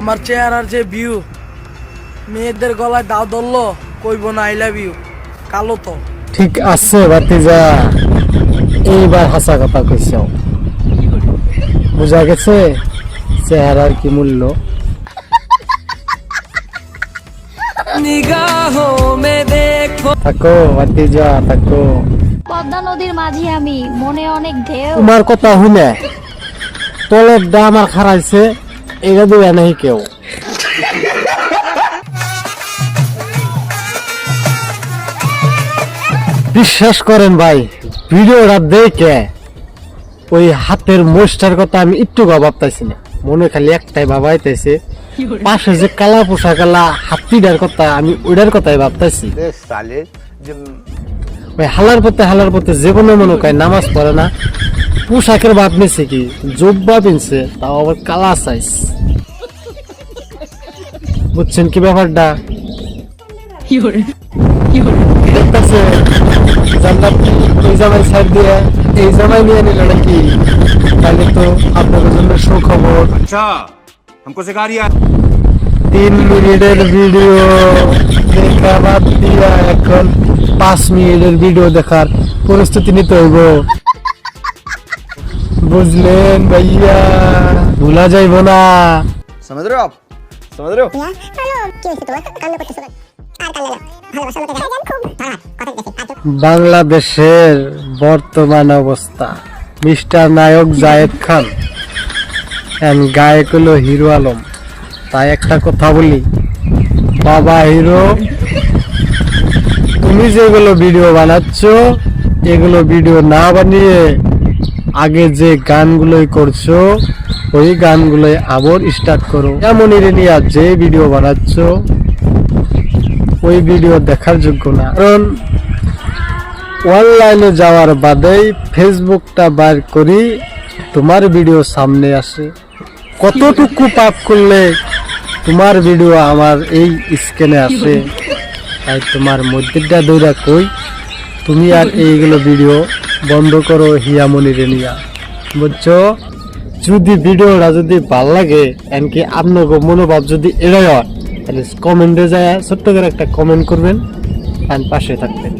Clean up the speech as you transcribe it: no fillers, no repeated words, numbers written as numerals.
আমার চেহারার যে ভিউ, মেয়েদের গলায় দাও ধরলো কইব না আই লাভ ইউ, কালো তো। ঠিক আছে ভাতিজা, এইবার হাসা কথা কইছ, বুঝা গেছে চেহারার কি মূল্য। থাকো ভাতিজা থাকো। পদ্মা নদীর মাঝি আমি, মনে অনেক ঢেউ। তোমার কথা শুনে তলের দা আমার খারাইছে, এটা দিবে নাই কেউ। বিশ্বাস করেন ভাই, ভিডিওটা দেখে ওই হাতের মোষটার কথা আমি একটু ভাবতেছি না, মনে খালি একটাই ভাবাইতেছে, পাশে যে কালা পোশাক কালা হাতিটার কথা আমি ওইটার কথাই ভাবতেছি। ওই হালার পথে যে কোনো মনে কয় নামাজ পড়ে না, পোশাকের ভাব নিছে কি জব্বা পিনছে, তাও আবার কালা সাইজ। বুঝছেন কি ব্যাপারটা? দেখতেছে জান্নাত ওই জামাই সাইড দিয়ে এই জামাই নিয়ে নিল নাকি, তাহলে তো আপনাদের জন্য সুখবর। अच्छा हमको सिखा रिया 3 মিনিটের ভিডিও দেখা বাদ দিয়া এখন 5 মিনিটের ভিডিও দেখার প্রস্তুতি নিতে হইব, বুঝলেন ভাইয়া? ভুলা যাইব না। समझ रहे हो आप समझ रहे हो বাংলাদেশের বর্তমান অবস্থা, mister Naik Zayed Khan and গায়ক হলো হিরো আলম। তাই একটা কথা বলি, বাবা হিরো, তুমি যেগুলো ভিডিও বানাচ্ছ এগুলো ভিডিও না বানিয়ে আগে যে গানগুলোই করছো ওই গানগুলোই আবার স্টার্ট করো। এমনই নিয়ে যে ভিডিও বানাচ্ছ ওই ভিডিও দেখার যোগ্য না, কারণ অনলাইনে যাওয়ার বাদেই ফেসবুকটা বার করি তোমার ভিডিও সামনে আসে। কতটুকু পাপ করলে তোমার ভিডিও আমার এই স্ক্রিনে আসে, তাই তোমার মধ্যেটা দৌড়া কই তুমি আর এইগুলো ভিডিও বন্ধ করো হিয়ামনি রে নিয়া, বুঝছো? যদি ভিডিওটা যদি ভাল লাগে এমনকি আপনার মনোভাব যদি এড়াই হয়, তাহলে কমেন্টে যায় ছোট্ট করে একটা কমেন্ট করবেন আর পাশে থাকবেন।